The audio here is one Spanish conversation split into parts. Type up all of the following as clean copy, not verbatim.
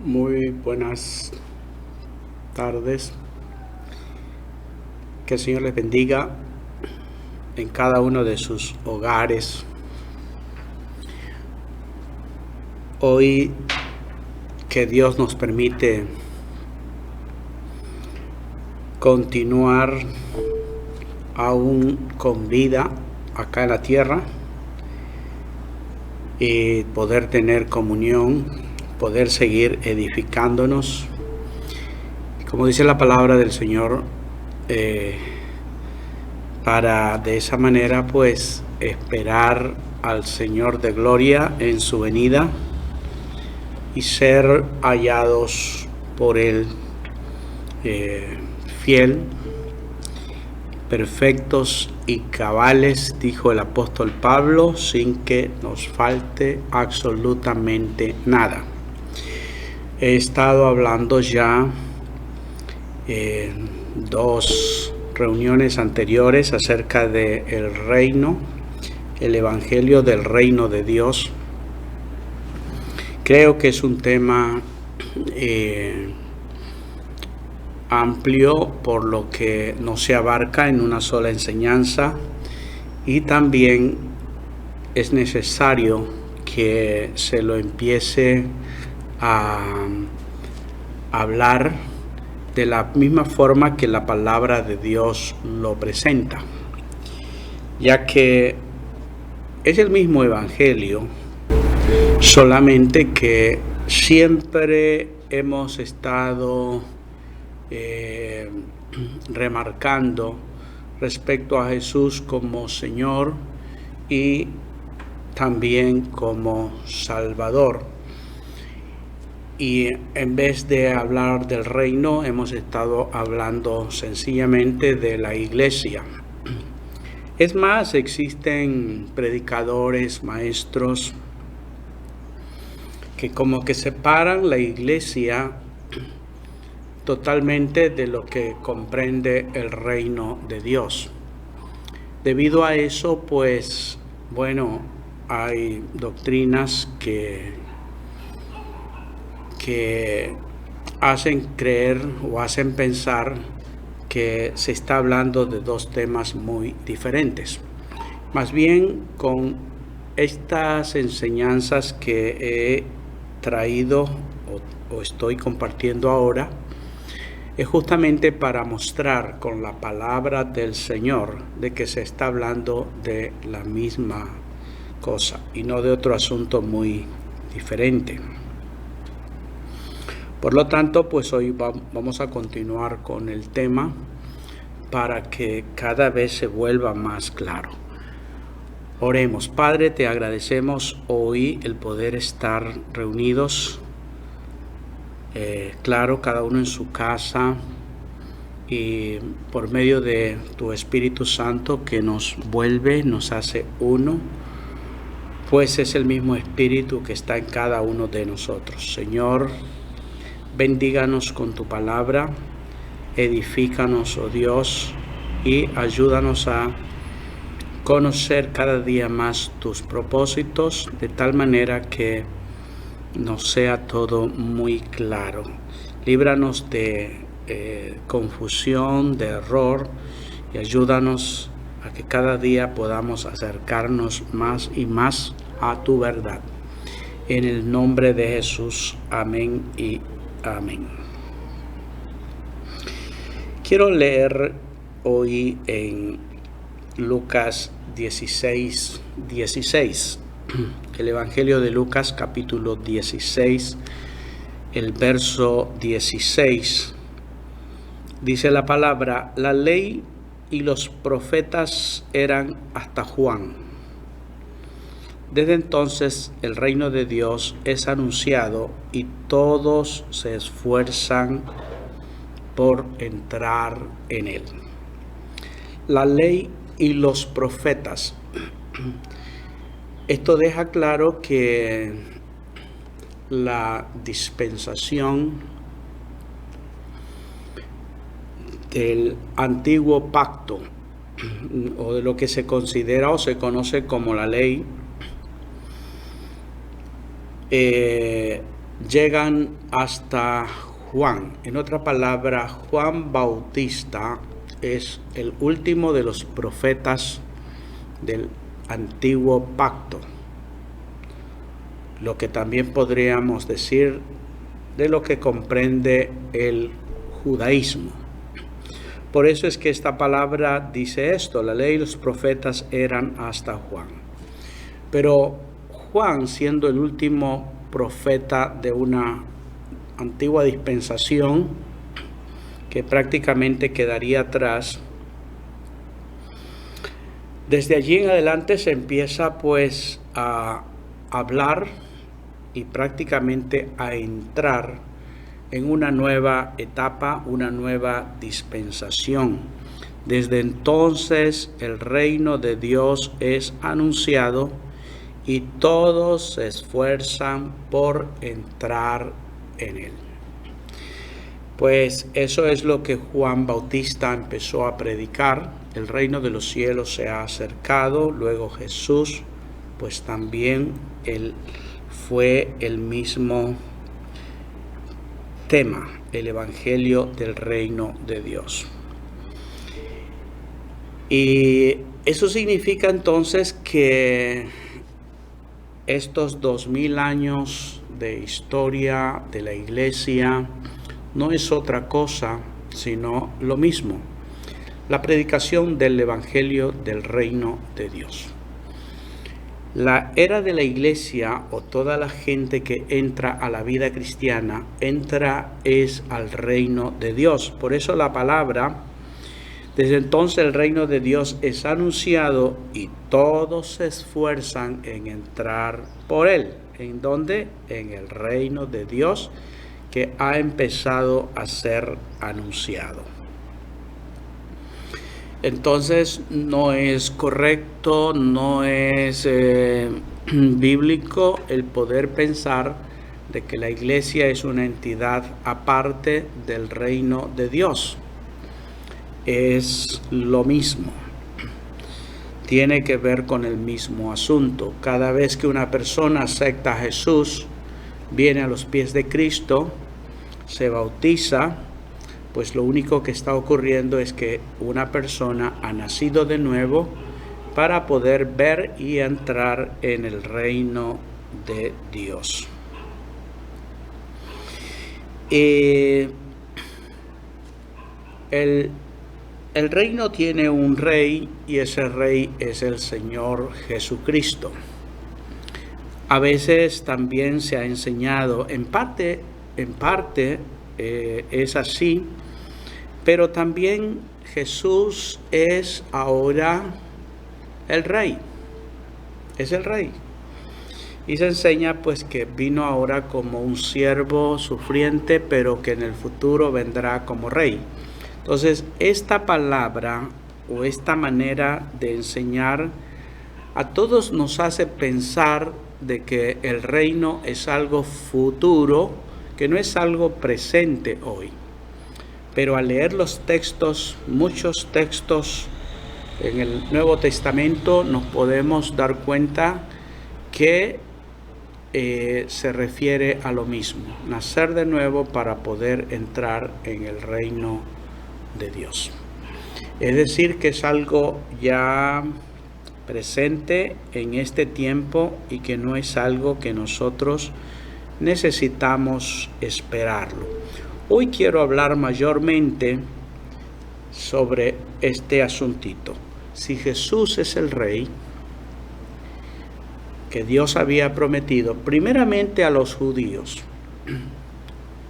Muy buenas tardes. Que el Señor les bendiga en cada uno de sus hogares. Hoy que Dios nos permite continuar aún con vida acá en la tierra y poder tener comunión, poder seguir edificándonos. Como dice la palabra del Señor, para de esa manera pues esperar al Señor de gloria en su venida y ser hallados por Él fiel, perfectos y cabales, dijo el apóstol Pablo, sin que nos falte absolutamente nada. He estado hablando ya en 2 reuniones anteriores acerca del reino, el evangelio del reino de Dios. Creo que es un tema amplio, por lo que no se abarca en una sola enseñanza, y también es necesario que se lo empiece a hablar de la misma forma que la palabra de Dios lo presenta, ya que es el mismo evangelio, solamente que siempre hemos estado remarcando respecto a Jesús como Señor y también como Salvador. Y en vez de hablar del reino, hemos estado hablando sencillamente de la iglesia. Es más, existen predicadores, maestros, que como que separan la iglesia totalmente de lo que comprende el reino de Dios. Debido a eso, pues, bueno, hay doctrinas que hacen creer o hacen pensar que se está hablando de 2 temas muy diferentes. Más bien, con estas enseñanzas que he traído o estoy compartiendo ahora, es justamente para mostrar con la palabra del Señor de que se está hablando de la misma cosa y no de otro asunto muy diferente. Por lo tanto, pues hoy vamos a continuar con el tema para que cada vez se vuelva más claro. Oremos. Padre, te agradecemos hoy el poder estar reunidos, claro, cada uno en su casa, y por medio de tu Espíritu Santo que nos vuelve, nos hace uno, pues es el mismo Espíritu que está en cada uno de nosotros. Señor, bendíganos con tu palabra, edifícanos, oh Dios, y ayúdanos a conocer cada día más tus propósitos, de tal manera que nos sea todo muy claro. Líbranos de confusión, de error, y ayúdanos a que cada día podamos acercarnos más y más a tu verdad. En el nombre de Jesús, amén y amén. Quiero leer hoy en Lucas 16:16, el Evangelio de Lucas capítulo 16, el verso 16. Dice la palabra: la ley y los profetas eran hasta Juan. Desde entonces el reino de Dios es anunciado y todos se esfuerzan por entrar en él. La ley y los profetas. Esto deja claro que la dispensación del antiguo pacto, o de lo que se considera o se conoce como la ley, llegan hasta Juan. En otra palabra, Juan Bautista es el último de los profetas del antiguo pacto, lo que también podríamos decir de lo que comprende el judaísmo. Por eso es que esta palabra dice esto: la ley y los profetas eran hasta Juan. Pero Juan, siendo el último profeta de una antigua dispensación que prácticamente quedaría atrás, desde allí en adelante se empieza pues a hablar y prácticamente a entrar en una nueva etapa, una nueva dispensación. Desde entonces el reino de Dios es anunciado y todos se esfuerzan por entrar en él. Pues eso es lo que Juan Bautista empezó a predicar: el reino de los cielos se ha acercado. Luego Jesús, pues también él fue el mismo tema, el evangelio del reino de Dios. Y eso significa entonces que estos 2000 años de historia de la iglesia no es otra cosa sino lo mismo: la predicación del evangelio del reino de Dios. La era de la iglesia, o toda la gente que entra a la vida cristiana, entra es al reino de Dios. Por eso la palabra: desde entonces el reino de Dios es anunciado y todos se esfuerzan en entrar por él. ¿En dónde? En el reino de Dios que ha empezado a ser anunciado. Entonces no es correcto, no es bíblico el poder pensar de que la iglesia es una entidad aparte del reino de Dios. Es lo mismo, tiene que ver con el mismo asunto. Cada vez que una persona acepta a Jesús, viene a los pies de Cristo, se bautiza, pues lo único que está ocurriendo es que una persona ha nacido de nuevo para poder ver y entrar en el reino de Dios. El reino tiene un rey y ese rey es el Señor Jesucristo. A veces también se ha enseñado, en parte es así, pero también Jesús es ahora el rey, es el rey. Y se enseña pues que vino ahora como un siervo sufriente, pero que en el futuro vendrá como rey. Entonces, esta palabra o esta manera de enseñar a todos nos hace pensar de que el reino es algo futuro, que no es algo presente hoy. Pero al leer los textos, muchos textos en el Nuevo Testamento, nos podemos dar cuenta que se refiere a lo mismo: nacer de nuevo para poder entrar en el reino de Dios. Es decir, que es algo ya presente en este tiempo y que no es algo que nosotros necesitamos esperarlo. Hoy quiero hablar mayormente sobre este asuntito. Si Jesús es el rey que Dios había prometido primeramente a los judíos,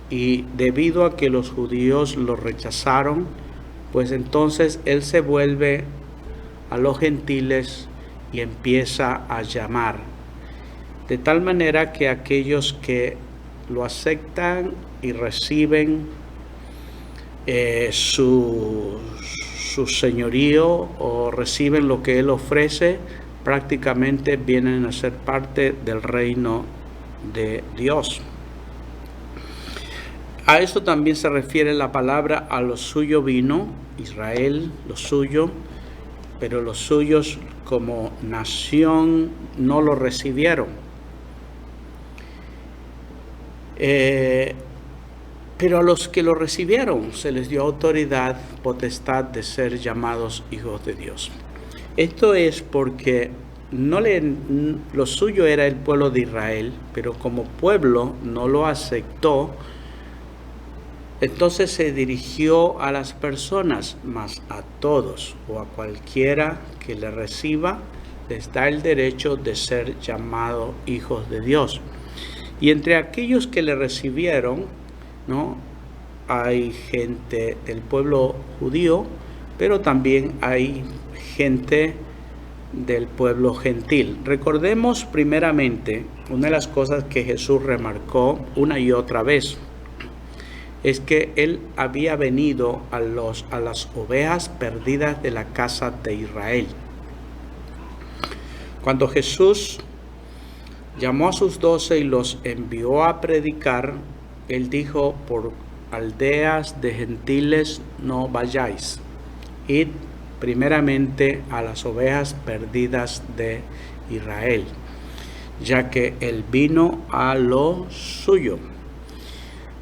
y debido a que los judíos lo rechazaron, pues entonces él se vuelve a los gentiles y empieza a llamar, de tal manera que aquellos que lo aceptan y reciben su señorío o reciben lo que él ofrece, prácticamente vienen a ser parte del reino de Dios. A esto también se refiere la palabra: a lo suyo vino, Israel, lo suyo, pero los suyos como nación no lo recibieron. Pero a los que lo recibieron se les dio autoridad, potestad de ser llamados hijos de Dios. Esto es porque lo suyo era el pueblo de Israel, pero como pueblo no lo aceptó. Entonces se dirigió a las personas, mas a todos o a cualquiera que le reciba, les da el derecho de ser llamados hijos de Dios. Y entre aquellos que le recibieron, ¿no?, hay gente del pueblo judío, pero también hay gente del pueblo gentil. Recordemos primeramente, una de las cosas que Jesús remarcó una y otra vez, es que Él había venido a las ovejas perdidas de la casa de Israel. Cuando Jesús llamó a sus 12 y los envió a predicar, Él dijo: por aldeas de gentiles no vayáis, id primeramente a las ovejas perdidas de Israel, ya que Él vino a lo suyo.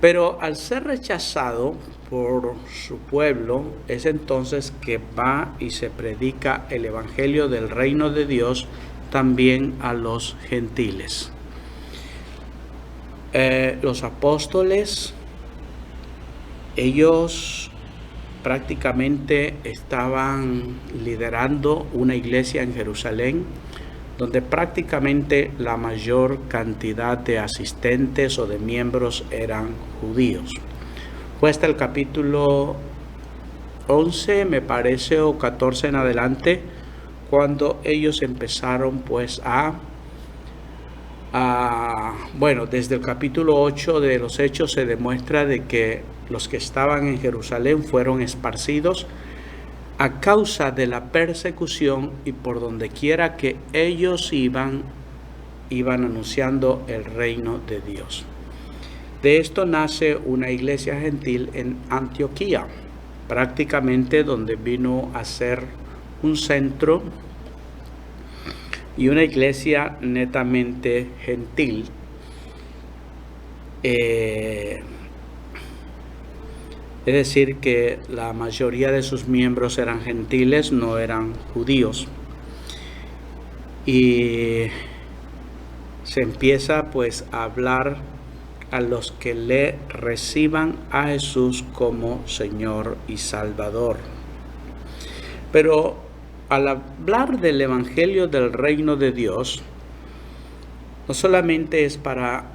Pero al ser rechazado por su pueblo, es entonces que va y se predica el evangelio del reino de Dios también a los gentiles. Los apóstoles, ellos prácticamente estaban liderando una iglesia en Jerusalén, donde prácticamente la mayor cantidad de asistentes o de miembros eran judíos. Fue hasta el capítulo 11, me parece, o 14 en adelante, cuando ellos empezaron pues desde el capítulo 8 de los Hechos se demuestra de que los que estaban en Jerusalén fueron esparcidos a causa de la persecución, y por donde quiera que ellos iban anunciando el reino de Dios. De esto nace una iglesia gentil en Antioquía, prácticamente donde vino a ser un centro y una iglesia netamente gentil. Es decir, que la mayoría de sus miembros eran gentiles, no eran judíos. Y se empieza pues a hablar a los que le reciban a Jesús como Señor y Salvador. Pero al hablar del evangelio del reino de Dios, no solamente es para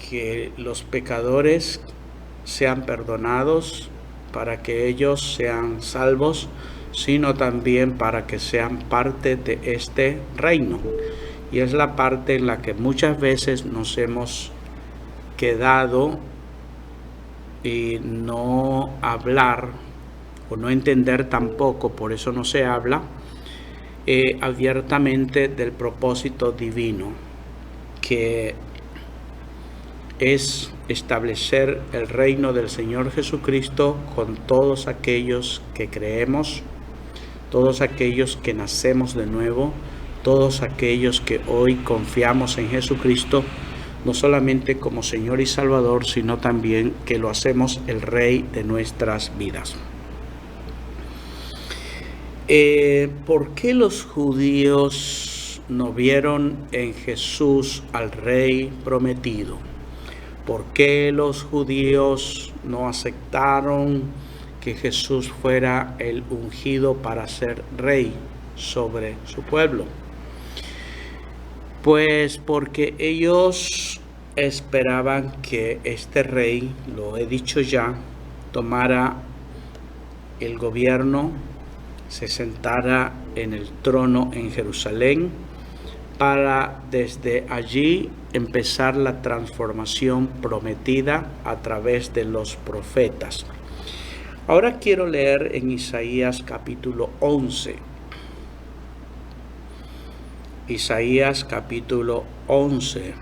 que los pecadores sean perdonados, para que ellos sean salvos, sino también para que sean parte de este reino. Y es la parte en la que muchas veces nos hemos quedado y no hablar o no entender tampoco, por eso no se habla abiertamente del propósito divino, que es establecer el reino del Señor Jesucristo con todos aquellos que creemos, todos aquellos que nacemos de nuevo, todos aquellos que hoy confiamos en Jesucristo, no solamente como Señor y Salvador, sino también que lo hacemos el Rey de nuestras vidas. ¿Por qué los judíos no vieron en Jesús al Rey prometido? ¿Por qué los judíos no aceptaron que Jesús fuera el ungido para ser rey sobre su pueblo? Pues porque ellos esperaban que este rey, lo he dicho ya, tomara el gobierno, se sentara en el trono en Jerusalén, para desde allí empezar la transformación prometida a través de los profetas. Ahora quiero leer en Isaías capítulo 11. Isaías capítulo 11.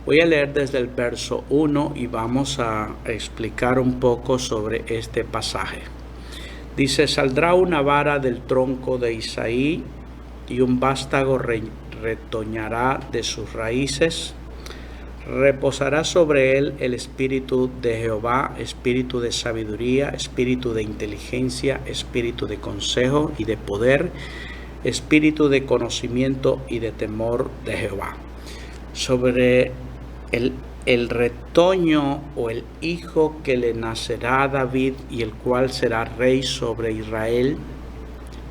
Voy a leer desde el verso 1 y vamos a explicar un poco sobre este pasaje. Dice: saldrá una vara del tronco de Isaí y un vástago retoñará de sus raíces. Reposará sobre él el espíritu de Jehová, espíritu de sabiduría, espíritu de inteligencia, espíritu de consejo y de poder, espíritu de conocimiento y de temor de Jehová. Sobre el retoño o el hijo que le nacerá a David y el cual será rey sobre Israel,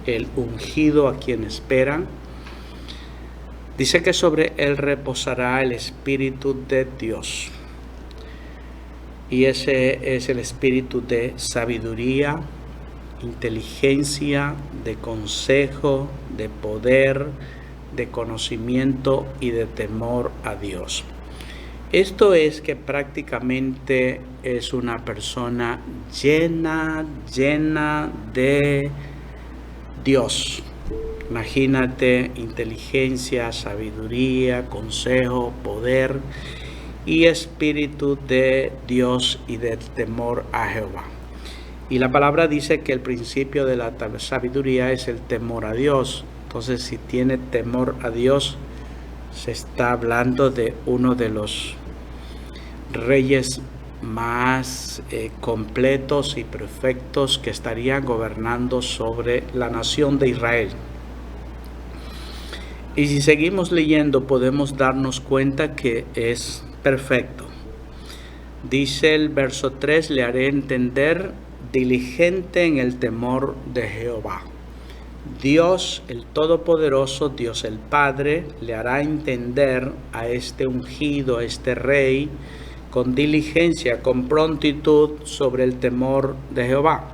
el ungido a quien esperan. Dice que sobre él reposará el Espíritu de Dios. Y ese es el espíritu de sabiduría, inteligencia, de consejo, de poder, de conocimiento y de temor a Dios. Esto es que prácticamente es una persona llena de Dios. Imagínate inteligencia, sabiduría, consejo, poder y espíritu de Dios y de temor a Jehová. Y la palabra dice que el principio de la sabiduría es el temor a Dios. Entonces, si tiene temor a Dios, se está hablando de uno de los reyes más completos y perfectos que estarían gobernando sobre la nación de Israel. Y si seguimos leyendo, podemos darnos cuenta que es perfecto. Dice el verso 3, le haré entender diligente en el temor de Jehová. Dios, el Todopoderoso, Dios el Padre, le hará entender a este ungido, a este rey, con diligencia, con prontitud sobre el temor de Jehová.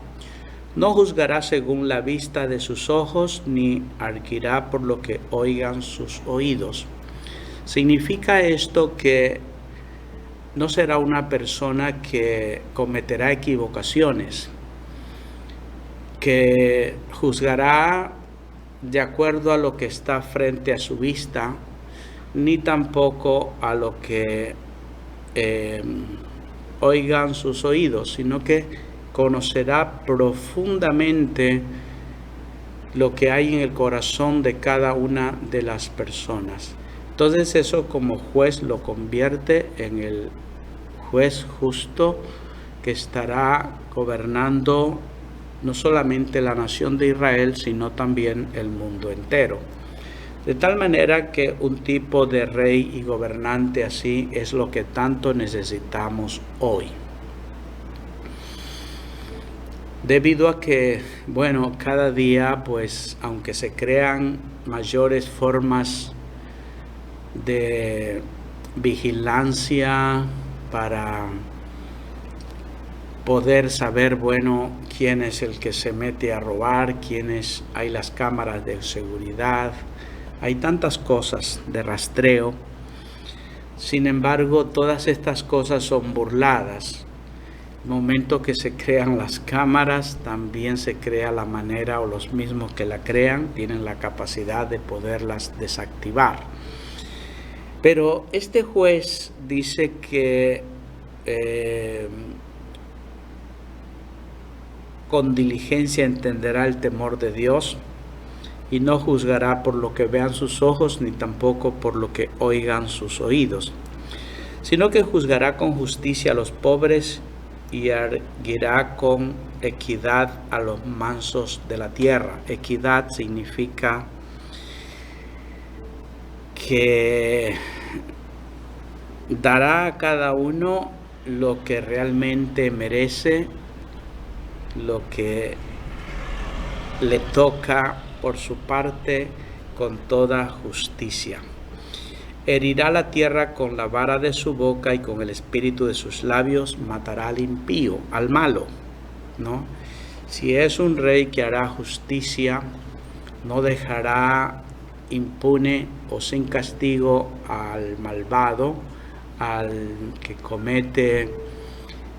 No juzgará según la vista de sus ojos, ni arguirá por lo que oigan sus oídos. Significa esto que no será una persona que cometerá equivocaciones, que juzgará de acuerdo a lo que está frente a su vista, ni tampoco a lo que oigan sus oídos, sino que conocerá profundamente lo que hay en el corazón de cada una de las personas. Entonces eso como juez lo convierte en el juez justo que estará gobernando no solamente la nación de Israel, sino también el mundo entero. De tal manera que un tipo de rey y gobernante así es lo que tanto necesitamos hoy. Debido a que, cada día, pues, aunque se crean mayores formas de vigilancia para poder saber, quién es el que se mete a robar, hay las cámaras de seguridad, hay tantas cosas de rastreo. Sin embargo, todas estas cosas son burladas. El momento que se crean las cámaras, también se crea la manera, o los mismos que la crean tienen la capacidad de poderlas desactivar. Pero este juez dice que con diligencia entenderá el temor de Dios y no juzgará por lo que vean sus ojos, ni tampoco por lo que oigan sus oídos, sino que juzgará con justicia a los pobres y arguirá con equidad a los mansos de la tierra. Equidad significa que dará a cada uno lo que realmente merece, lo que le toca por su parte, con toda justicia. Herirá la tierra con la vara de su boca, y con el espíritu de sus labios matará al impío, al malo, ¿no? Si es un rey que hará justicia, no dejará impune o sin castigo al malvado, al que comete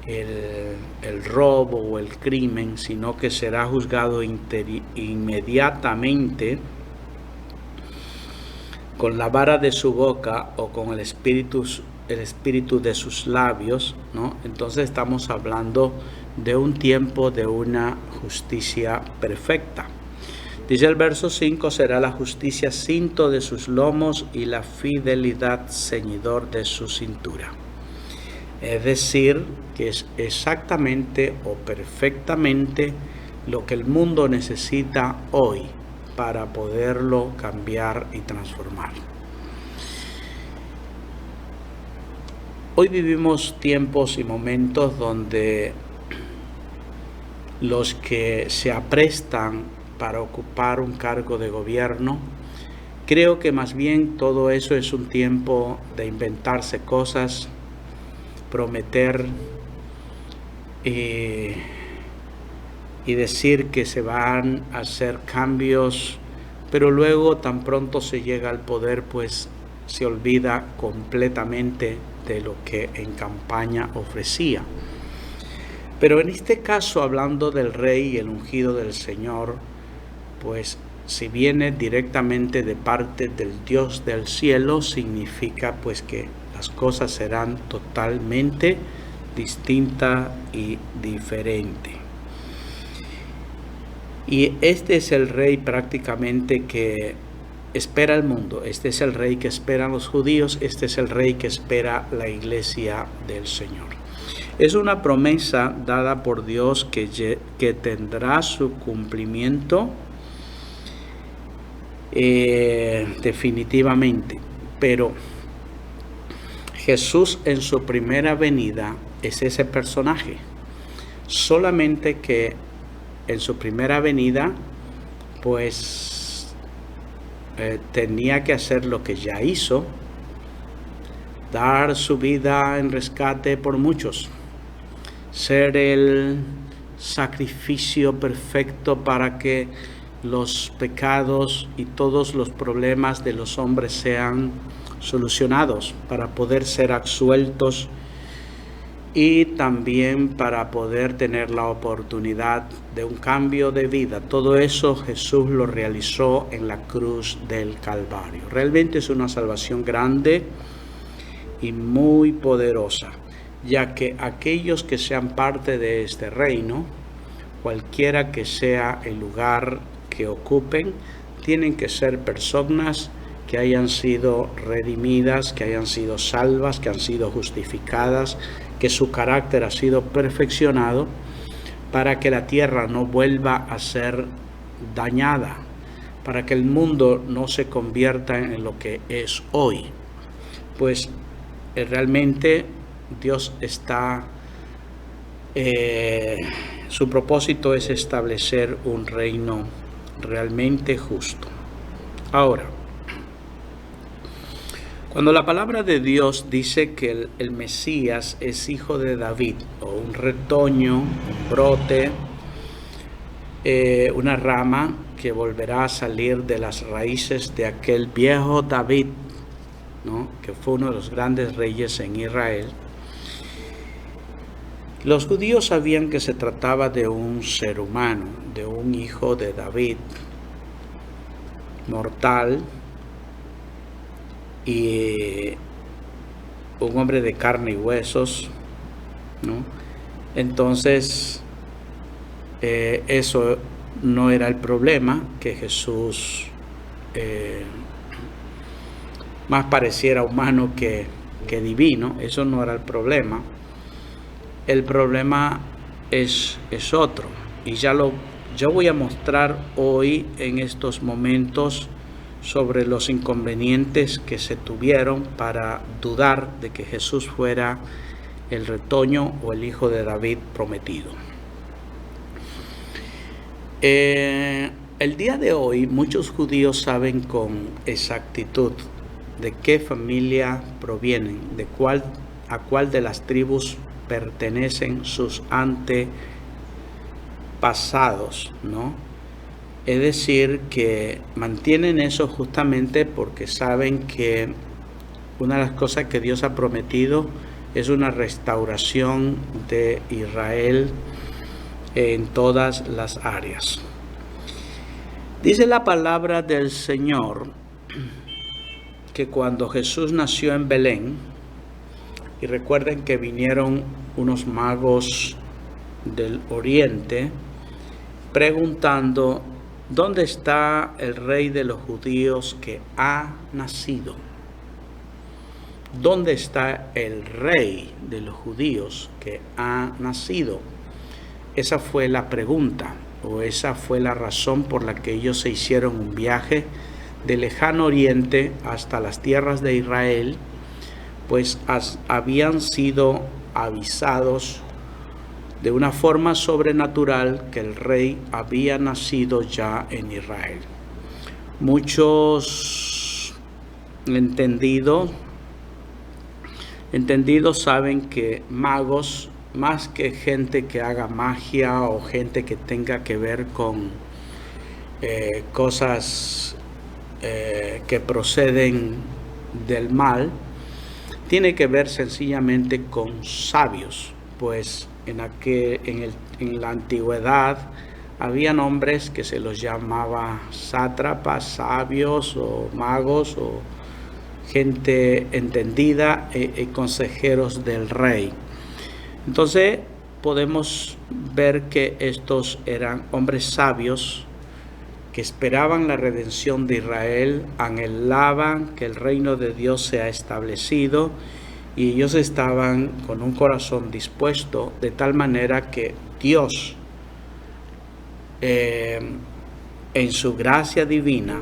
el robo o el crimen, sino que será juzgado inmediatamente con la vara de su boca o con el espíritu de sus labios, ¿no? Entonces estamos hablando de un tiempo de una justicia perfecta. Dice el verso 5, será la justicia cinto de sus lomos y la fidelidad ceñidor de su cintura. Es decir, que es exactamente o perfectamente lo que el mundo necesita hoy para poderlo cambiar y transformar. Hoy vivimos tiempos y momentos donde los que se aprestan para ocupar un cargo de gobierno, creo que más bien todo eso es un tiempo de inventarse cosas, prometer y decir que se van a hacer cambios, pero luego tan pronto se llega al poder, pues se olvida completamente de lo que en campaña ofrecía. Pero en este caso, hablando del Rey y el ungido del Señor, pues si viene directamente de parte del Dios del cielo, significa pues que las cosas serán totalmente distintas y diferentes. Y este es el Rey prácticamente que espera el mundo, este es el Rey que esperan los judíos, este es el Rey que espera la iglesia del Señor. Es una promesa dada por Dios que tendrá su cumplimiento definitivamente, pero Jesús en su primera venida es ese personaje, solamente que en su primera venida pues tenía que hacer lo que ya hizo, dar su vida en rescate por muchos, ser el sacrificio perfecto para que los pecados y todos los problemas de los hombres sean solucionados, para poder ser absueltos y también para poder tener la oportunidad de un cambio de vida. Todo eso Jesús lo realizó en la cruz del Calvario. Realmente es una salvación grande y muy poderosa, ya que aquellos que sean parte de este reino, cualquiera que sea el lugar que ocupen, tienen que ser personas que hayan sido redimidas, que hayan sido salvas, que han sido justificadas, que su carácter ha sido perfeccionado para que la tierra no vuelva a ser dañada, para que el mundo no se convierta en lo que es hoy. Pues realmente Dios está, su propósito es establecer un reino realmente justo. Ahora, cuando la palabra de Dios dice que el Mesías es hijo de David, o un retoño, un brote, una rama que volverá a salir de las raíces de aquel viejo David, ¿no?, que fue uno de los grandes reyes en Israel, los judíos sabían que se trataba de un ser humano, de un hijo de David, mortal, y un hombre de carne y huesos, ¿no? Entonces, eso no era el problema, que Jesús más pareciera humano que divino. Eso no era el problema. El problema es otro, y yo voy a mostrar hoy en estos momentos sobre los inconvenientes que se tuvieron para dudar de que Jesús fuera el retoño o el hijo de David prometido. El día de hoy muchos judíos saben con exactitud de qué familia provienen, a cuál de las tribus pertenecen sus antepasados, ¿no? Es decir, que mantienen eso justamente porque saben que una de las cosas que Dios ha prometido es una restauración de Israel en todas las áreas. Dice la palabra del Señor que cuando Jesús nació en Belén, y recuerden que vinieron unos magos del oriente preguntando ¿Dónde está el rey de los judíos que ha nacido? ¿Dónde está el rey de los judíos que ha nacido? Esa fue la pregunta, o esa fue la razón por la que ellos se hicieron un viaje del lejano oriente hasta las tierras de Israel, pues habían sido avisados de una forma sobrenatural que el rey había nacido ya en Israel. Muchos entendidos saben que magos, más que gente que haga magia o gente que tenga que ver con cosas que proceden del mal, tiene que ver sencillamente con sabios, pues en la antigüedad habían hombres que se los llamaba sátrapas, sabios o magos o gente entendida y consejeros del rey. Entonces podemos ver que estos eran hombres sabios que esperaban la redención de Israel, anhelaban que el reino de Dios sea establecido, y ellos estaban con un corazón dispuesto, de tal manera que Dios, en su gracia divina,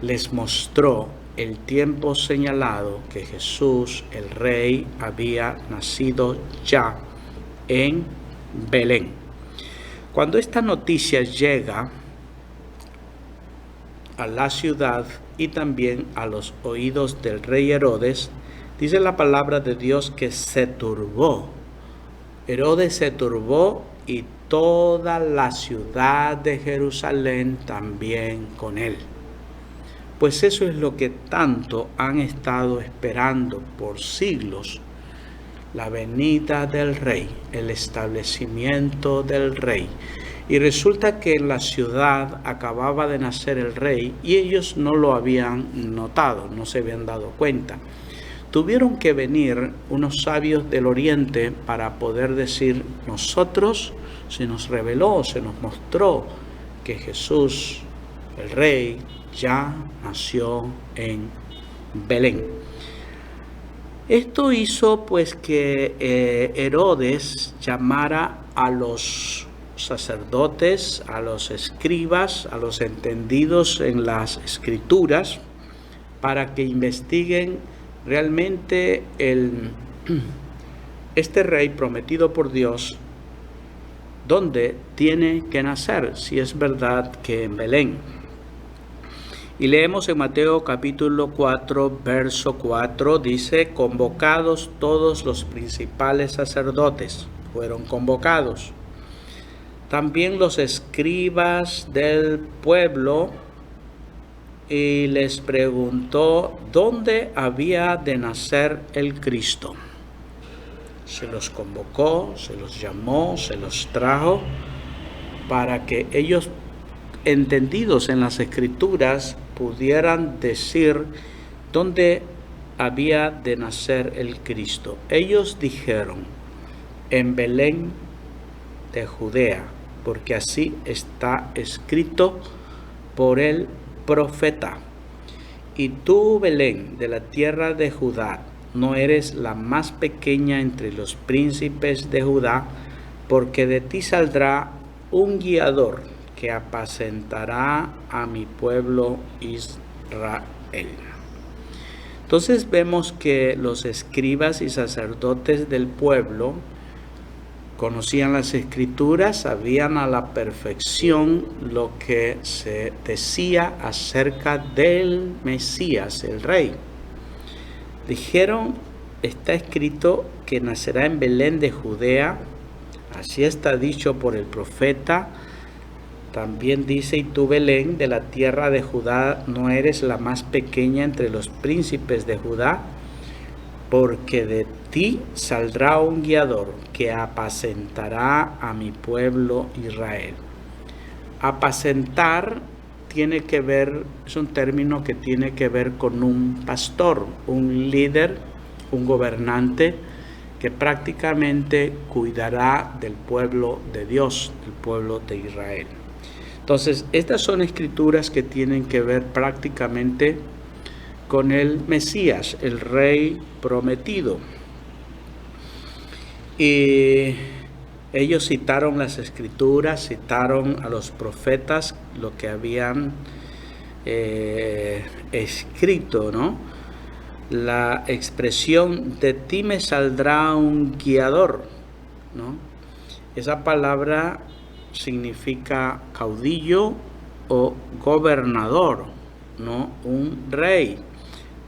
les mostró el tiempo señalado que Jesús, el Rey, había nacido ya en Belén. Cuando esta noticia llega a la ciudad y también a los oídos del rey Herodes, dice la palabra de Dios que se turbó. Herodes se turbó y toda la ciudad de Jerusalén también con él. Pues eso es lo que tanto han estado esperando por siglos: la venida del rey, el establecimiento del rey. Y resulta que en la ciudad acababa de nacer el rey y ellos no lo habían notado, no se habían dado cuenta. Tuvieron que venir unos sabios del oriente para poder decir: nosotros se nos reveló, se nos mostró que Jesús, el rey, ya nació en Belén. Esto hizo pues que Herodes llamara a los sacerdotes, a los escribas, a los entendidos en las escrituras, para que investiguen realmente este rey prometido por Dios, dónde tiene que nacer, si es verdad que en Belén. Y leemos en Mateo capítulo 4, verso 4, dice: convocados todos los principales sacerdotes, fueron convocados. También los escribas del pueblo, y les preguntó dónde había de nacer el Cristo. Se los convocó, se los llamó, se los trajo para que ellos, entendidos en las escrituras, pudieran decir dónde había de nacer el Cristo. Ellos dijeron: en Belén de Judea, porque así está escrito por el profeta: y tú, Belén, de la tierra de Judá, no eres la más pequeña entre los príncipes de Judá, porque de ti saldrá un guiador que apacentará a mi pueblo Israel. Entonces vemos que los escribas y sacerdotes del pueblo conocían las escrituras, sabían a la perfección lo que se decía acerca del Mesías, el rey. Dijeron: está escrito que nacerá en Belén de Judea, así está dicho por el profeta. También dice: y tú, Belén, de la tierra de Judá, no eres la más pequeña entre los príncipes de Judá, porque de ti saldrá un guiador que apacentará a mi pueblo Israel. Apacentar tiene que ver, es un término que tiene que ver con un pastor, un líder, un gobernante que prácticamente cuidará del pueblo de Dios, del pueblo de Israel. Entonces, estas son escrituras que tienen que ver prácticamente con el Mesías, el rey prometido. Y ellos citaron las escrituras, citaron a los profetas lo que habían escrito, ¿no? La expresión de ti me saldrá un guiador, ¿no? Esa palabra significa caudillo o gobernador, ¿no? Un rey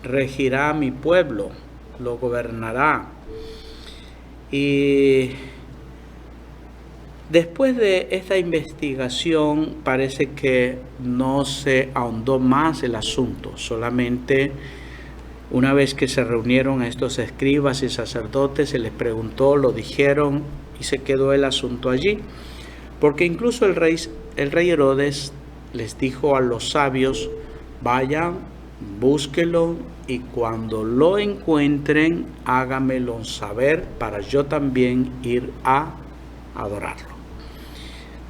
regirá a mi pueblo, lo gobernará. Y después de esta investigación parece que no se ahondó más el asunto, solamente una vez que se reunieron a estos escribas y sacerdotes, se les preguntó, lo dijeron y se quedó el asunto allí. Porque incluso el rey Herodes les dijo a los sabios, vayan, búsquenlo y cuando lo encuentren, hágamelo saber para yo también ir a adorarlo.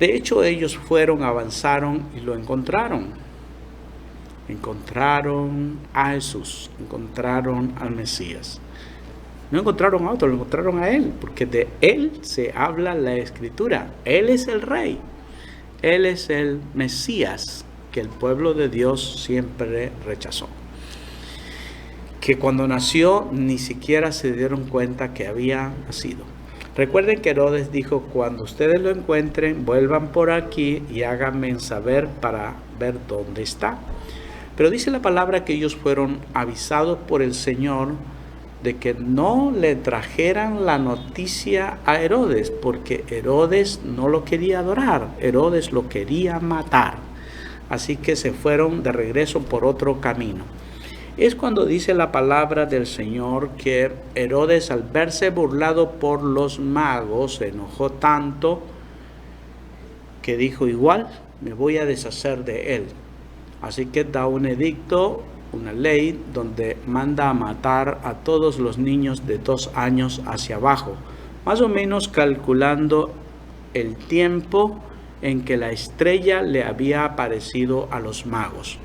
De hecho, ellos fueron, avanzaron y lo encontraron. Encontraron a Jesús, encontraron al Mesías. No encontraron a otro, lo encontraron a Él, porque de Él se habla la Escritura. Él es el Rey, Él es el Mesías que el pueblo de Dios siempre rechazó. Que cuando nació ni siquiera se dieron cuenta que había nacido. Recuerden que Herodes dijo, cuando ustedes lo encuentren, vuelvan por aquí y háganme saber para ver dónde está. Pero dice la palabra que ellos fueron avisados por el Señor de que no le trajeran la noticia a Herodes, porque Herodes no lo quería adorar, Herodes lo quería matar. Así que se fueron de regreso por otro camino. Es cuando dice la palabra del Señor que Herodes, al verse burlado por los magos, se enojó tanto que dijo, igual me voy a deshacer de él. Así que da un edicto, una ley, donde manda a matar a todos los niños de 2 años hacia abajo, más o menos calculando el tiempo en que la estrella le había aparecido a los magos.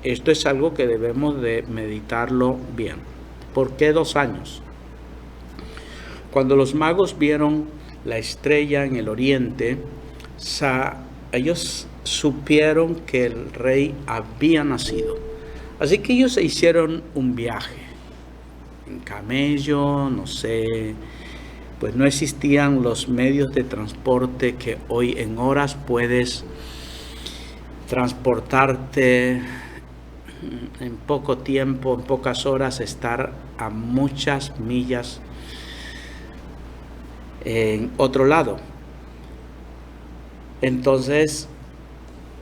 Esto es algo que debemos de meditarlo bien. ¿Por qué 2 años? Cuando los magos vieron la estrella en el oriente, ellos supieron que el rey había nacido. Así que ellos se hicieron un viaje en camello, no sé, pues no existían los medios de transporte que hoy en horas puedes transportarte en poco tiempo, en pocas horas, estar a muchas millas en otro lado. Entonces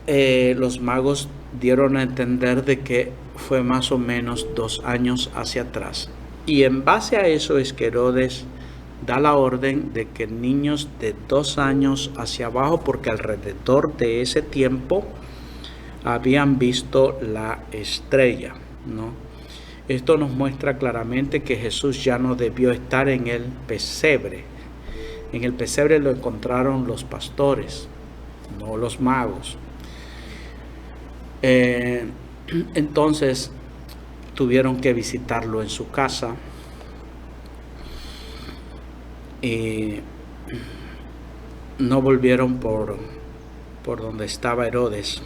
los magos dieron a entender de que fue más o menos 2 años hacia atrás. Y en base a eso es que Herodes da la orden de que niños de 2 años hacia abajo, porque alrededor de ese tiempo habían visto la estrella, ¿no? Esto nos muestra claramente que Jesús ya no debió estar en el pesebre. En el pesebre lo encontraron los pastores, no los magos. Entonces tuvieron que visitarlo en su casa y no volvieron por donde estaba Herodes.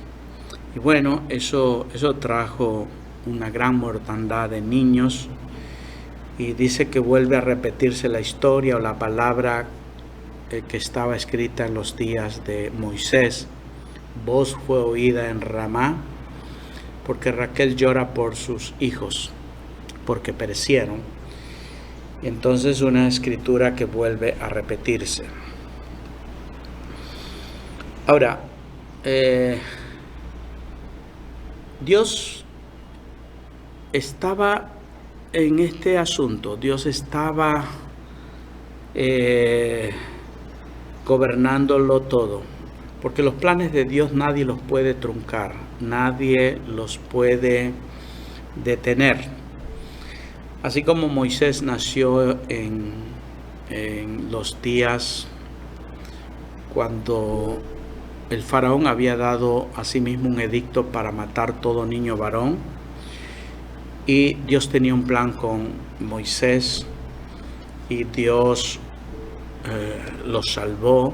Y bueno, eso trajo una gran mortandad de niños, y dice que vuelve a repetirse la historia o la palabra que estaba escrita en los días de Moisés. Voz fue oída en Ramá, porque Raquel llora por sus hijos, porque perecieron. Entonces una escritura que vuelve a repetirse. Ahora, Dios estaba en este asunto, Dios estaba gobernándolo todo, porque los planes de Dios nadie los puede truncar, nadie los puede detener. Así como Moisés nació en los días cuando el faraón había dado a sí mismo un edicto para matar todo niño varón, y Dios tenía un plan con Moisés, y Dios lo salvó.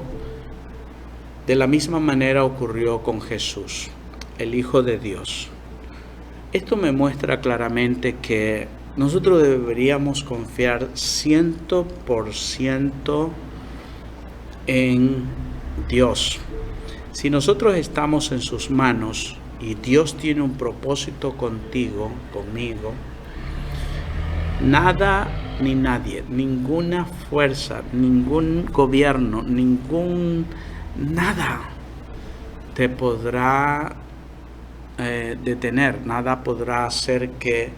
De la misma manera ocurrió con Jesús, el Hijo de Dios. Esto me muestra claramente que nosotros deberíamos confiar 100% en Dios. Si nosotros estamos en sus manos y Dios tiene un propósito contigo, conmigo, nada ni nadie, ninguna fuerza, ningún gobierno, nada te podrá detener, nada podrá hacer que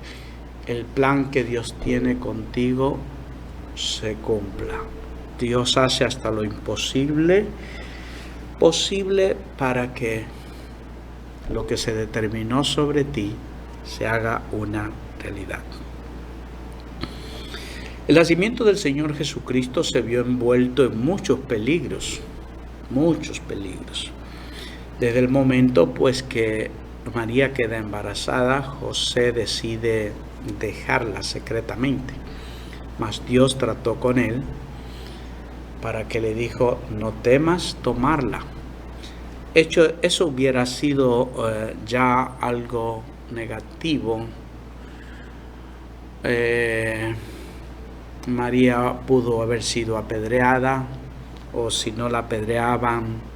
el plan que Dios tiene contigo se cumpla. Dios hace hasta lo imposible posible para que lo que se determinó sobre ti se haga una realidad. El nacimiento del Señor Jesucristo se vio envuelto en muchos peligros. Desde el momento pues que María queda embarazada, José decide dejarla secretamente, mas Dios trató con él para que le dijo: no temas tomarla. Eso hubiera sido ya algo negativo. María pudo haber sido apedreada, o si no la apedreaban,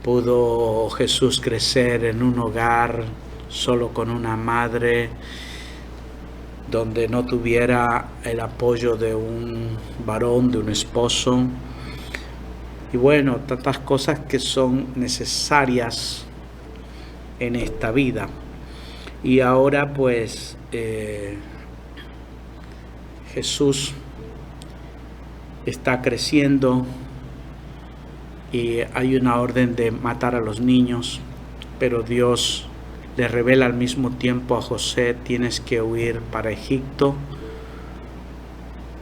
pudo Jesús crecer en un hogar solo con una madre, donde no tuviera el apoyo de un varón, de un esposo. Y bueno, tantas cosas que son necesarias en esta vida. Y ahora pues Jesús está creciendo y hay una orden de matar a los niños, pero Dios le revela al mismo tiempo a José: tienes que huir para Egipto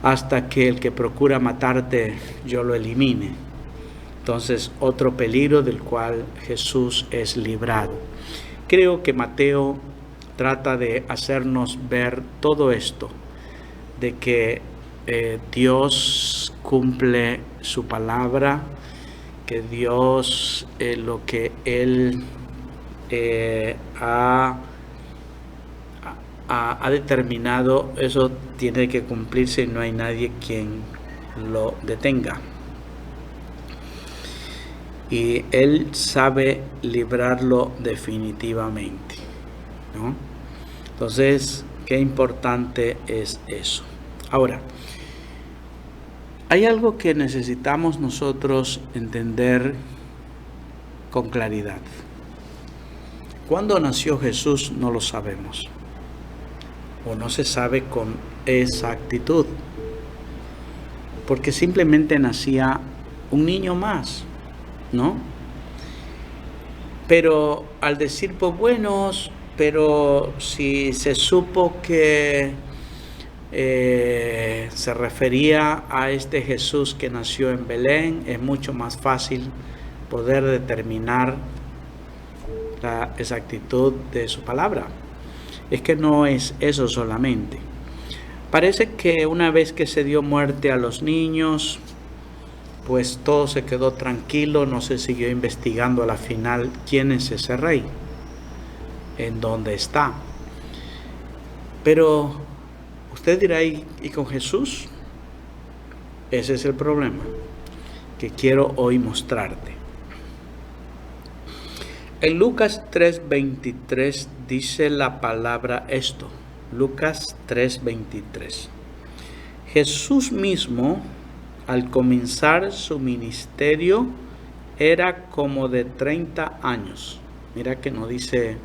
hasta que el que procura matarte yo lo elimine. Entonces, otro peligro del cual Jesús es librado. Creo que Mateo trata de hacernos ver todo esto, de que Dios cumple su palabra, que Dios lo que Él ha determinado, eso tiene que cumplirse y no hay nadie quien lo detenga. Y Él sabe librarlo definitivamente, ¿no? Entonces, qué importante es eso. Ahora, hay algo que necesitamos nosotros entender con claridad. ¿Cuándo nació Jesús? No lo sabemos, o no se sabe con exactitud, porque simplemente nacía un niño más, ¿no? Pero al decir, pues bueno, pero si se supo que se refería a este Jesús que nació en Belén, es mucho más fácil poder determinar la exactitud de su palabra. Es que no es eso solamente. Parece que una vez que se dio muerte a los niños, pues todo se quedó tranquilo, no se siguió investigando a la final quién es ese rey, en dónde está. Pero usted dirá, ¿y con Jesús? Ese es el problema que quiero hoy mostrarte. En Lucas 3:23 dice la palabra esto. Lucas 3:23. Jesús mismo, al comenzar su ministerio, era como de 30 años. Mira que no dice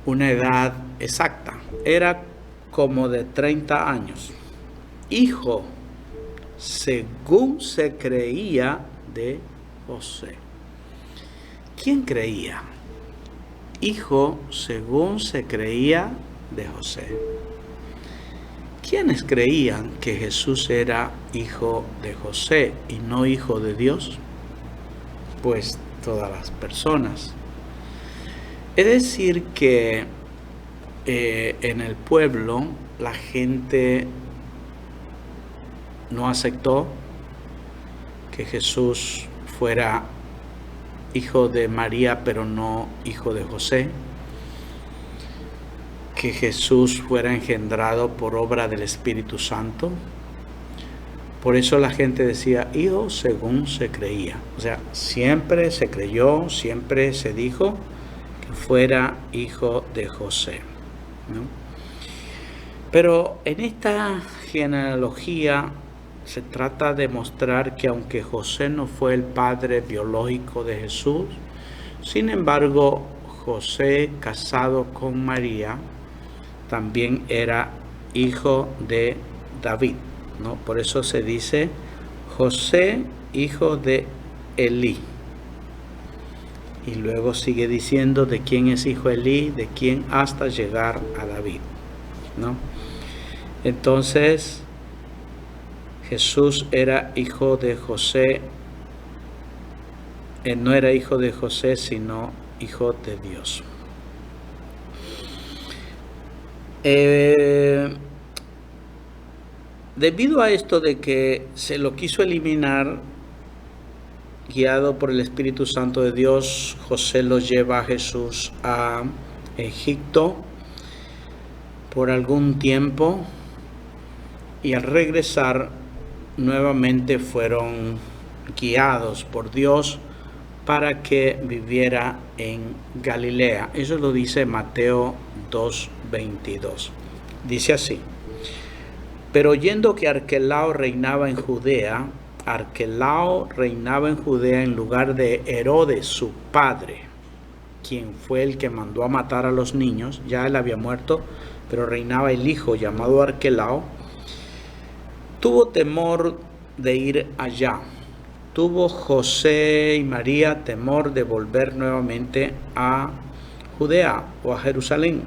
una edad exacta. Era como de 30 años. Hijo, según se creía, de José. ¿Quién creía? Hijo, según se creía, de José. ¿Quiénes creían que Jesús era hijo de José y no hijo de Dios? Pues todas las personas. Es decir que en el pueblo la gente no aceptó que Jesús fuera hijo de María, pero no hijo de José, que Jesús fuera engendrado por obra del Espíritu Santo. Por eso la gente decía hijo según se creía. O sea, siempre se creyó, siempre se dijo que fuera hijo de José, ¿no? Pero en esta genealogía se trata de mostrar que aunque José no fue el padre biológico de Jesús, sin embargo, José, casado con María, también era hijo de David, ¿no? Por eso se dice José, hijo de Elí. Y luego sigue diciendo de quién es hijo Elí, de quién hasta llegar a David, ¿no? Entonces, Jesús era hijo de José, no era hijo de José, sino hijo de Dios. Debido a esto de que se lo quiso eliminar, guiado por el Espíritu Santo de Dios, José lo lleva a Jesús a Egipto por algún tiempo, y al regresar nuevamente fueron guiados por Dios para que viviera en Galilea. Eso lo dice Mateo 2:22. Dice así: pero oyendo que Arquelao reinaba en Judea en lugar de Herodes su padre, quien fue el que mandó a matar a los niños. Ya él había muerto, pero reinaba el hijo llamado Arquelao. Tuvo temor de ir allá. Tuvo José y María temor de volver nuevamente a Judea o a Jerusalén.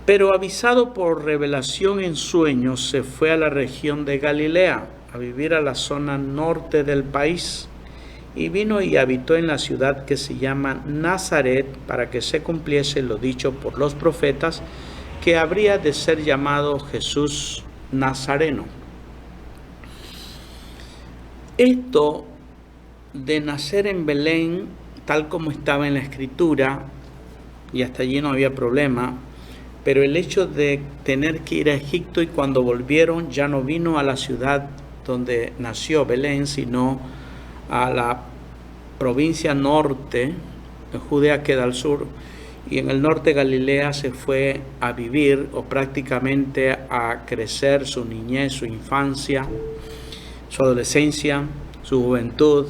Pero avisado por revelación en sueños, se fue a la región de Galilea, a vivir a la zona norte del país, y vino y habitó en la ciudad que se llama Nazaret, para que se cumpliese lo dicho por los profetas, que habría de ser llamado Jesús Nazareno. Esto de nacer en Belén, tal como estaba en la Escritura, y hasta allí no había problema, pero el hecho de tener que ir a Egipto, y cuando volvieron ya no vino a la ciudad donde nació Belén, sino a la provincia norte, Judea queda al sur, y en el norte Galilea se fue a vivir, o prácticamente a crecer, su niñez, su infancia, su adolescencia, su juventud.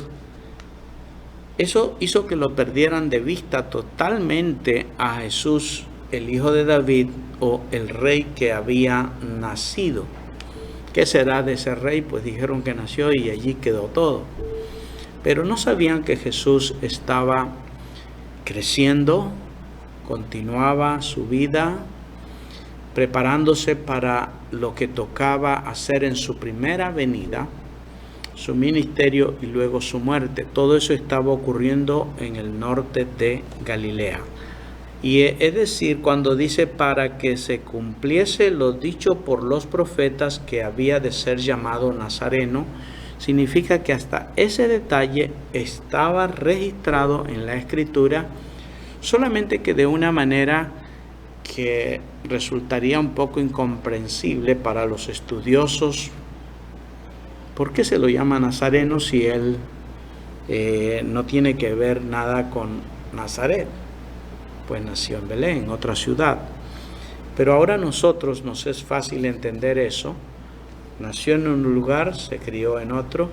Eso hizo que lo perdieran de vista totalmente a Jesús, el hijo de David, o el rey que había nacido. ¿Qué será de ese rey? Pues dijeron que nació y allí quedó todo. Pero no sabían que Jesús estaba creciendo, continuaba su vida, preparándose para lo que tocaba hacer en su primera venida, su ministerio y luego su muerte. Todo eso estaba ocurriendo en el norte de Galilea. Y es decir, cuando dice para que se cumpliese lo dicho por los profetas que había de ser llamado Nazareno, significa que hasta ese detalle estaba registrado en la Escritura, solamente que de una manera que resultaría un poco incomprensible para los estudiosos. ¿Por qué se lo llama Nazareno si él no tiene que ver nada con Nazaret? Pues nació en Belén, otra ciudad. Pero ahora a nosotros nos es fácil entender eso. Nació en un lugar, se crió en otro,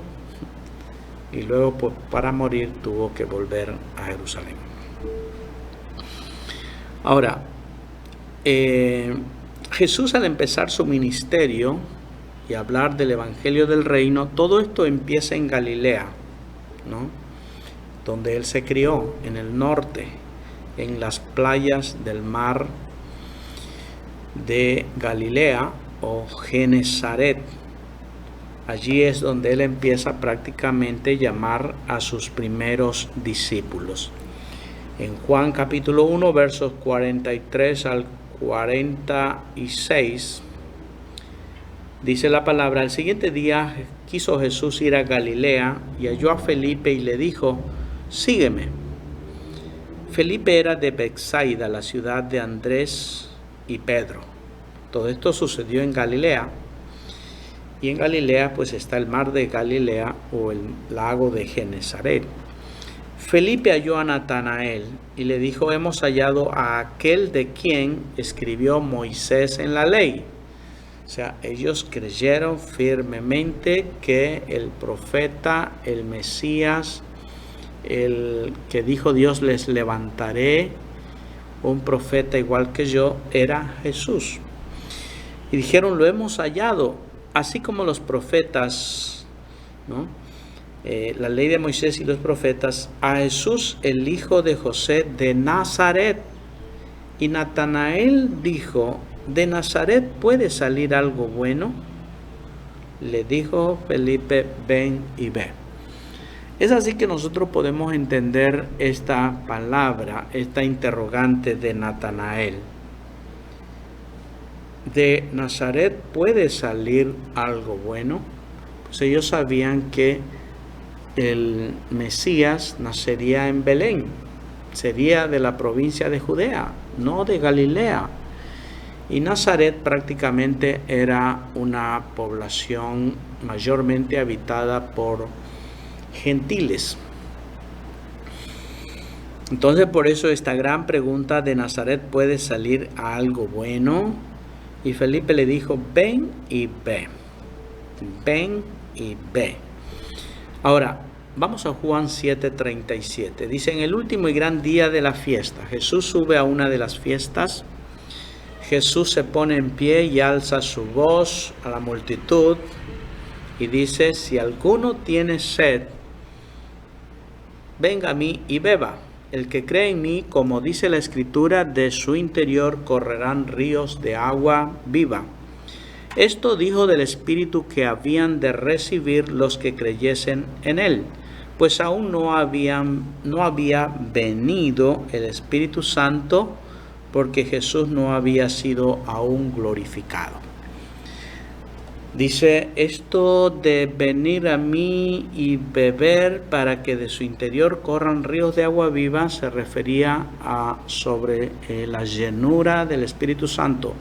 y luego para morir tuvo que volver a Jerusalén. Ahora, Jesús, al empezar su ministerio y hablar del Evangelio del Reino, todo esto empieza en Galilea, ¿no? Donde él se crió, en el norte, en las playas del mar de Galilea o Genesaret. Allí es donde él empieza prácticamente a llamar a sus primeros discípulos. En Juan capítulo 1, versos 43 al 46, dice la palabra: al siguiente día quiso Jesús ir a Galilea y halló a Felipe y le dijo: sígueme. Felipe era de Betsaida, la ciudad de Andrés y Pedro. Todo esto sucedió en Galilea. Y en Galilea pues está el mar de Galilea o el lago de Genesaret. Felipe halló a Natanael y le dijo: hemos hallado a aquel de quien escribió Moisés en la ley. O sea, ellos creyeron firmemente que el profeta, el Mesías, el que dijo Dios les levantaré un profeta igual que yo, era Jesús. Y dijeron: lo hemos hallado, así como los profetas, ¿no? La ley de Moisés y los profetas, a Jesús, el hijo de José de Nazaret. Y Natanael dijo: ¿de Nazaret puede salir algo bueno? Le dijo Felipe: ven y ve. Es así que nosotros podemos entender esta palabra, esta interrogante de Natanael. ¿De Nazaret puede salir algo bueno? Pues ellos sabían que el Mesías nacería en Belén, sería de la provincia de Judea, no de Galilea. Y Nazaret prácticamente era una población mayormente habitada por gentiles. Entonces, por eso esta gran pregunta: ¿de Nazaret puede salir algo bueno? Y Felipe le dijo: ven y ve. Ven y ve. Ahora, vamos a Juan 7:37. Dice: en el último y gran día de la fiesta, Jesús sube a una de las fiestas. Jesús se pone en pie y alza su voz a la multitud y dice: si alguno tiene sed, venga a mí y beba. El que cree en mí, como dice la Escritura, de su interior correrán ríos de agua viva. Esto dijo del Espíritu que habían de recibir los que creyesen en él, pues aún no había venido el Espíritu Santo, porque Jesús no había sido aún glorificado. Dice: esto de venir a mí y beber para que de su interior corran ríos de agua viva se refería a sobre la llenura del Espíritu Santo,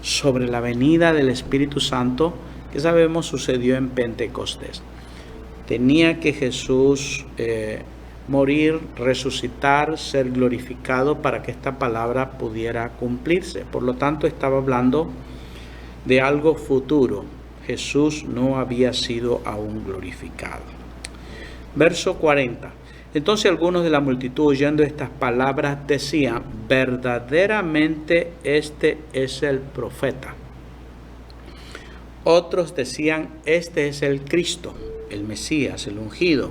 sobre la venida del Espíritu Santo, que sabemos sucedió en Pentecostés. Tenía que Jesús morir, resucitar, ser glorificado para que esta palabra pudiera cumplirse. Por lo tanto, estaba hablando de algo futuro. Jesús no había sido aún glorificado. Verso 40. Entonces algunos de la multitud, oyendo estas palabras, decían: verdaderamente este es el profeta. Otros decían: este es el Cristo, el Mesías, el ungido.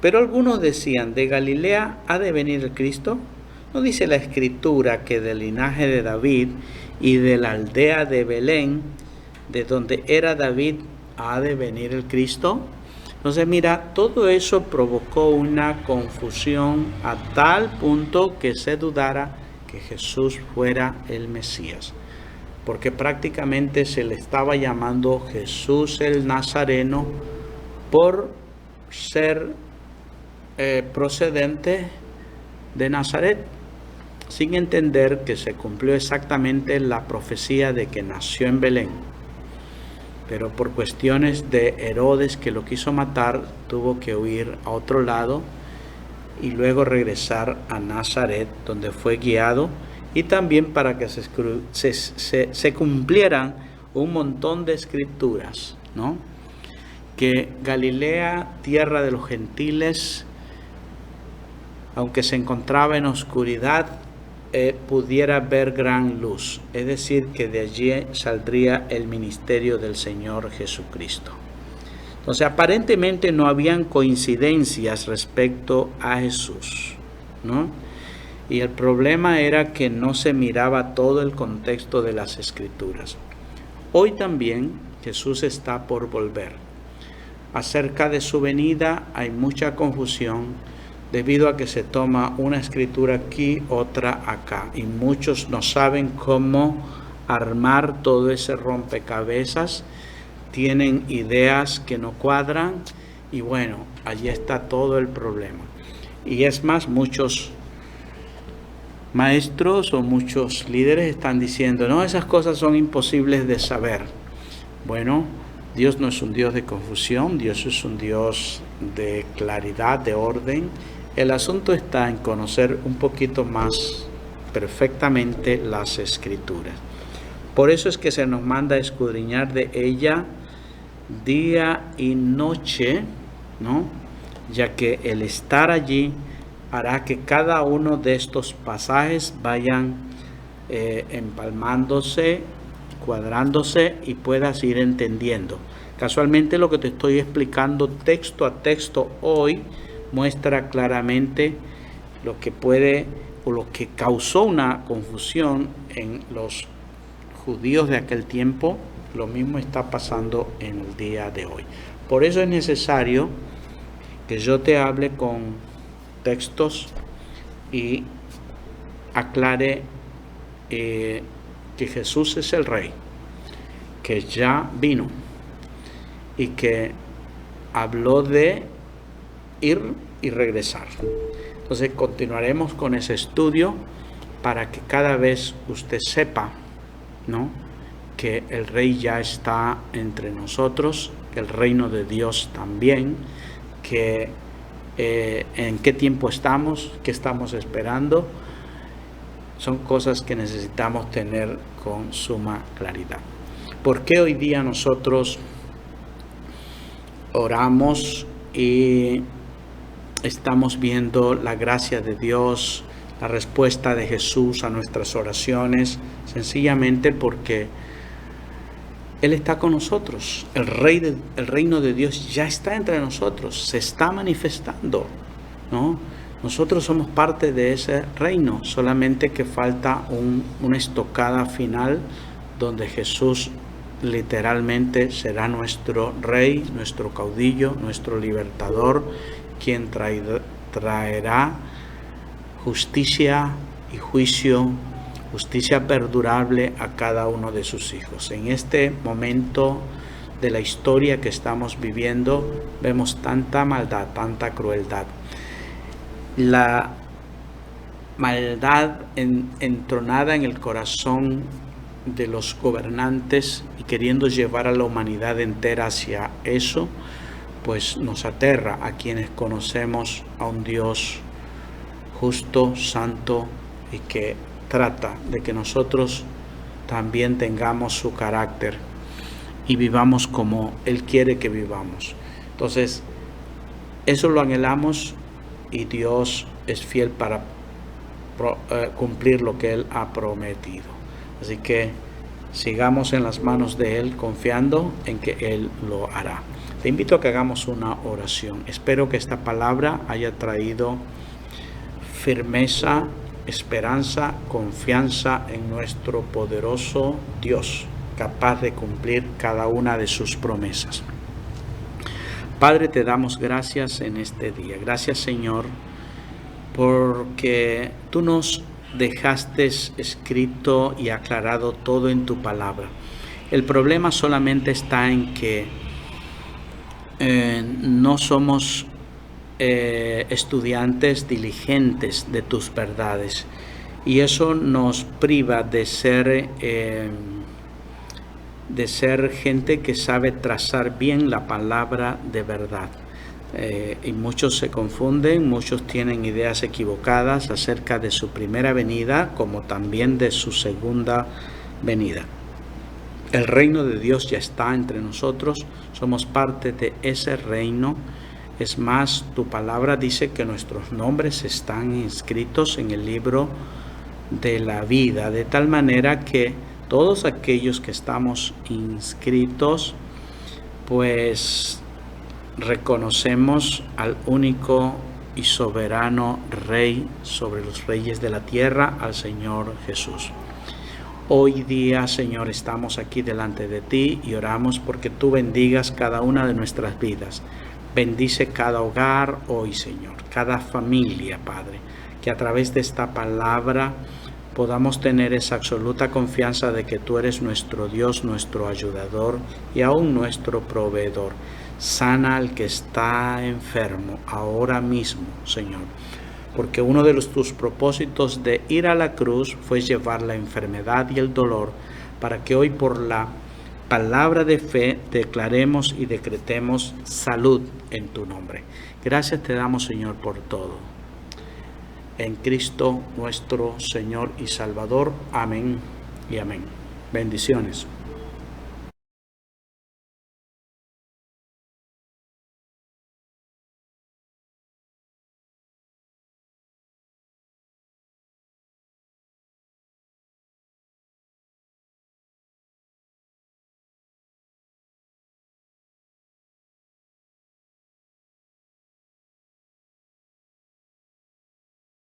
Pero algunos decían: ¿de Galilea ha de venir el Cristo? ¿No dice la Escritura que del linaje de David y de la aldea de Belén, de donde era David, ha de venir el Cristo? Entonces, mira, todo eso provocó una confusión a tal punto que se dudara que Jesús fuera el Mesías, porque prácticamente se le estaba llamando Jesús el Nazareno por ser procedente de Nazaret, sin entender que se cumplió exactamente la profecía de que nació en Belén. Pero por cuestiones de Herodes, que lo quiso matar, tuvo que huir a otro lado y luego regresar a Nazaret, donde fue guiado, y también para que se cumplieran un montón de escrituras, ¿no? Que Galilea, tierra de los gentiles, aunque se encontraba en oscuridad, pudiera ver gran luz, es decir, que de allí saldría el ministerio del Señor Jesucristo. Entonces, aparentemente no habían coincidencias respecto a Jesús, ¿no? Y el problema era que no se miraba todo el contexto de las Escrituras. Hoy también Jesús está por volver. acerca de su venida hay mucha confusión debido a que se toma una escritura aquí, otra acá, y muchos no saben cómo armar todo ese rompecabezas, tienen ideas que no cuadran y bueno, allí está todo el problema. Y es más, muchos maestros o muchos líderes están diciendo, no, esas cosas son imposibles de saber. Bueno, Dios no es un Dios de confusión, Dios es un Dios de claridad, de orden. El asunto está en conocer un poquito más perfectamente las Escrituras. Por eso es que se nos manda a escudriñar de ella día y noche, ¿no? Ya que el estar allí hará que cada uno de estos pasajes vayan empalmándose, cuadrándose y puedas ir entendiendo. Casualmente lo que te estoy explicando texto a texto hoy muestra claramente lo que puede o lo que causó una confusión en los judíos de aquel tiempo. Lo mismo está pasando en el día de hoy. Por eso es necesario que yo te hable con textos y aclare que Jesús es el Rey, que ya vino y que habló de ir y regresar. Entonces continuaremos con ese estudio para que cada vez usted sepa, ¿no?, que el Rey ya está entre nosotros, que el reino de Dios también, que en qué tiempo estamos, qué estamos esperando. Son cosas que necesitamos tener con suma claridad. ¿Por qué hoy día nosotros oramos y estamos viendo la gracia de Dios, la respuesta de Jesús a nuestras oraciones? Sencillamente porque Él está con nosotros. El reino de Dios ya está entre nosotros, se está manifestando, ¿no? Nosotros somos parte de ese reino, solamente que falta una estocada final donde Jesús literalmente será nuestro Rey, nuestro caudillo, nuestro libertador, quien traerá justicia y juicio, justicia perdurable a cada uno de sus hijos. En este momento de la historia que estamos viviendo, vemos tanta maldad, tanta crueldad. La maldad entronada en el corazón de los gobernantes y queriendo llevar a la humanidad entera hacia eso, pues nos aterra a quienes conocemos a un Dios justo, santo y que trata de que nosotros también tengamos su carácter y vivamos como Él quiere que vivamos. Entonces, eso lo anhelamos y Dios es fiel para cumplir lo que Él ha prometido. Así que sigamos en las manos de Él, confiando en que Él lo hará. Te invito a que hagamos una oración. Espero que esta palabra haya traído firmeza, esperanza, confianza en nuestro poderoso Dios, capaz de cumplir cada una de sus promesas. Padre, te damos gracias en este día. Gracias, Señor, porque tú nos dejaste escrito y aclarado todo en tu palabra. El problema solamente está en que no somos estudiantes diligentes de tus verdades, y eso nos priva de ser gente que sabe trazar bien la palabra de verdad. Y muchos se confunden, muchos tienen ideas equivocadas acerca de su primera venida como también de su segunda venida. El reino de Dios ya está entre nosotros, somos parte de ese reino. Es más, tu palabra dice que nuestros nombres están inscritos en el libro de la vida, de tal manera que todos aquellos que estamos inscritos, pues reconocemos al único y soberano Rey sobre los reyes de la tierra, al Señor Jesús. Hoy día, Señor, estamos aquí delante de ti y oramos porque tú bendigas cada una de nuestras vidas. Bendice cada hogar hoy, Señor, cada familia, Padre, que a través de esta palabra podamos tener esa absoluta confianza de que tú eres nuestro Dios, nuestro ayudador y aún nuestro proveedor. Sana al que está enfermo ahora mismo, Señor, porque uno de tus propósitos de ir a la cruz fue llevar la enfermedad y el dolor para que hoy por la palabra de fe declaremos y decretemos salud en tu nombre. Gracias te damos, Señor, por todo. En Cristo nuestro Señor y Salvador. Amén y amén. Bendiciones.